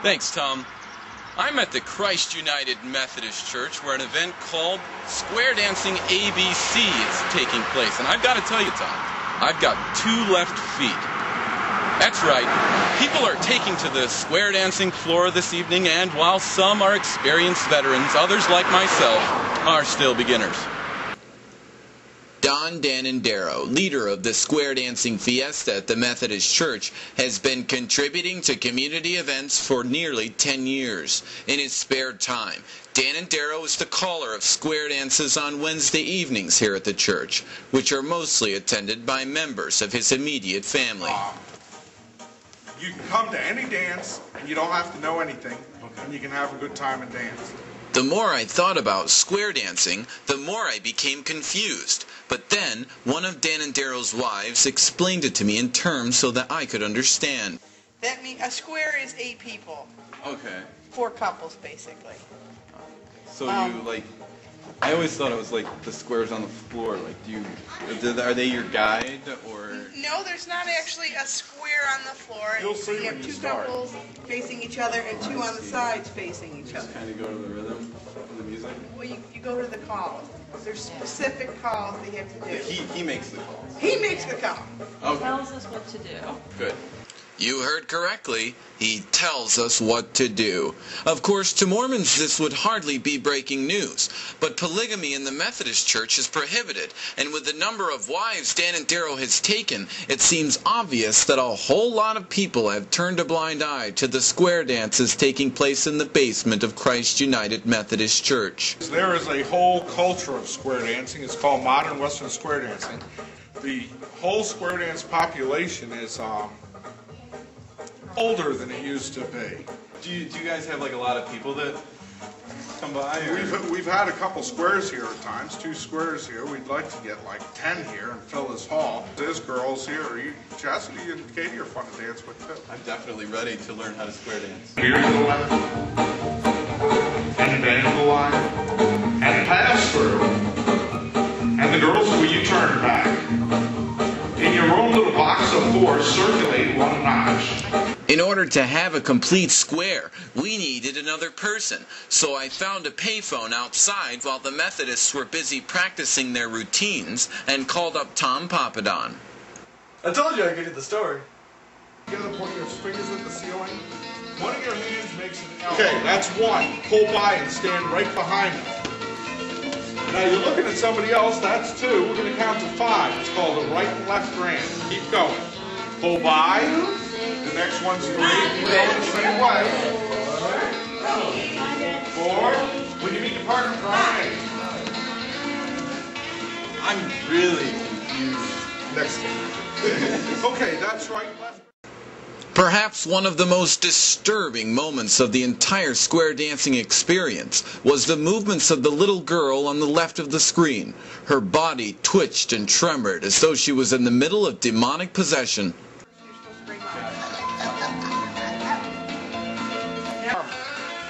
Thanks, Tom. I'm at the Christ United Methodist Church where an event called Square Dancing ABC is taking place. And I've got to tell you, Tom, I've got two left feet. That's right. People are taking to the square dancing floor this evening, and while some are experienced veterans, others, like myself, are still beginners. Don Danandero, leader of the Square Dancing Fiesta at the Methodist Church, has been contributing to community events for nearly 10 years. In his spare time, Danandero is the caller of square dances on Wednesday evenings here at the church, which are mostly attended by members of his immediate family. You can come to any dance, and you don't have to know anything, and you can have a good time and dance. The more I thought about square dancing, the more I became confused. But then, one of Danandero's wives explained it to me in terms so that I could understand. That means a square is 8 people. Okay. 4 couples, basically. So I always thought it was like the squares on the floor. Like, are they your guide, or? No, there's not actually a square on the floor. You'll see you have when you 2 start. couples facing each other and 2 on the sides facing each other. Kind of go to the rhythm of the music? Well, you go to the calls. There's specific calls that you have to do. He makes the calls. He makes the call. Okay. Tells us what to do. Good. You heard correctly. He tells us what to do. Of course, to Mormons this would hardly be breaking news, but polygamy in the Methodist Church is prohibited, and with the number of wives Danandero has taken, it seems obvious that a whole lot of people have turned a blind eye to the square dances taking place in the basement of Christ United Methodist Church. There is a whole culture of square dancing. It's called modern Western square dancing. The whole square dance population is older than it used to be. Do you guys have like a lot of people that come by? Or? We've had a couple squares here at times, 2 squares here. We'd like to get like 10 here and fill this hall. There's girls here. Chastity and Katie are fun to dance with too. I'm definitely ready to learn how to square dance. Here to the left, and bend to the line, and pass through. And the girls, will you turn back? In your own little box of 4, circulate 1 notch. In order to have a complete square, we needed another person, so I found a payphone outside while the Methodists were busy practicing their routines and called up Tom Papadon. I told you I could do the story. You gotta point your fingers at the ceiling. One of your hands makes an L. Okay, that's 1. Pull by and stand right behind them. Now you're looking at somebody else, that's 2. We're gonna count to 5. It's called a right and left grand. Keep going. Pull by. The next one's 3. Keep going the same way. 4. When you meet your partner, try it. I'm really confused. Next one. Okay, that's right, left. Perhaps one of the most disturbing moments of the entire square dancing experience was the movements of the little girl on the left of the screen. Her body twitched and tremored as though she was in the middle of demonic possession.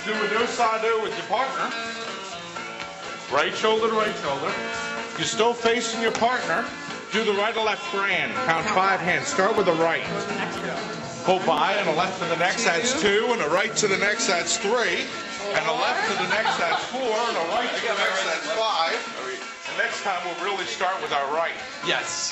Do a do-sa-do with your partner. Right shoulder to right shoulder. You're still facing your partner. Do the right or left grand. Count 5 hands. Start with the right. Pull by, and a left to the next, that's 2, and a right to the next, that's 3, and a left to the next, that's 4, and a right to the next, that's 5. And next time we'll really start with our right. Yes.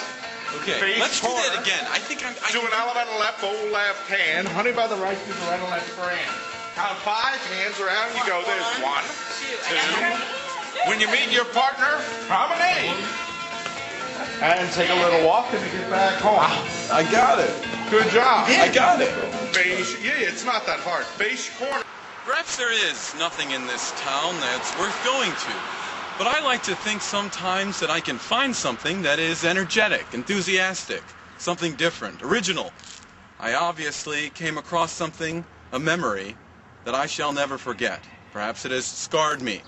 Okay. Face Let's corner. do that again. I think Do an element of left, full left hand. Honey by the right, do the right or left grand. Count 5 hands around, you go. There's 1, 2. When you meet your partner, promenade. And take a little walk and get back home. I got it. Good job. I got it. Face, yeah, it's not that hard. Face corner. Perhaps there is nothing in this town that's worth going to. But I like to think sometimes that I can find something that is energetic, enthusiastic, something different, original. I obviously came across something, a memory, that I shall never forget. Perhaps it has scarred me.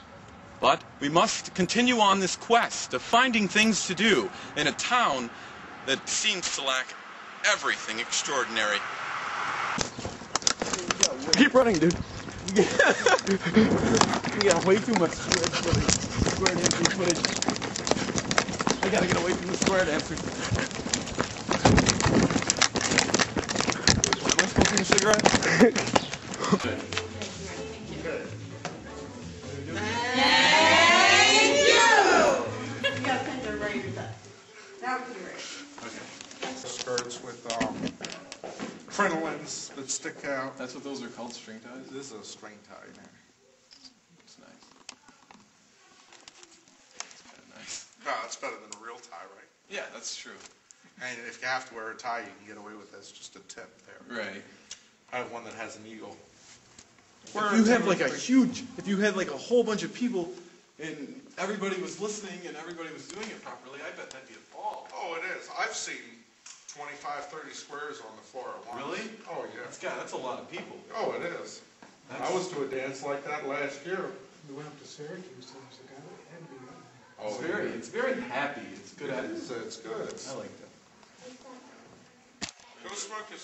But we must continue on this quest of finding things to do in a town that seems to lack everything extraordinary. Keep running, dude. We got way too much square dancing footage. I gotta get away from the square dancers. Am I smoking a cigarette? Skirts with crinolines that stick out. That's what those are called, string ties? This is a string tie now. It's nice. It's kind of nice. No, it's better than a real tie, right? Yeah, that's true. And if you have to wear a tie, you can get away with this. Just a tip there. Right. I have one that has an eagle. If you have like if you had like a whole bunch of people and everybody was listening and everybody was doing it properly, I bet that'd be a ball. Oh, it is. I've seen 25, 30 squares on the floor at once. Really? Oh, yeah. That's a lot of people. Oh, it is. I was to a dance like that last year. We went up to Syracuse, there was a guy that had to be right. Oh, It's very happy. It's good. It is. It's good. I like that. Go smoke your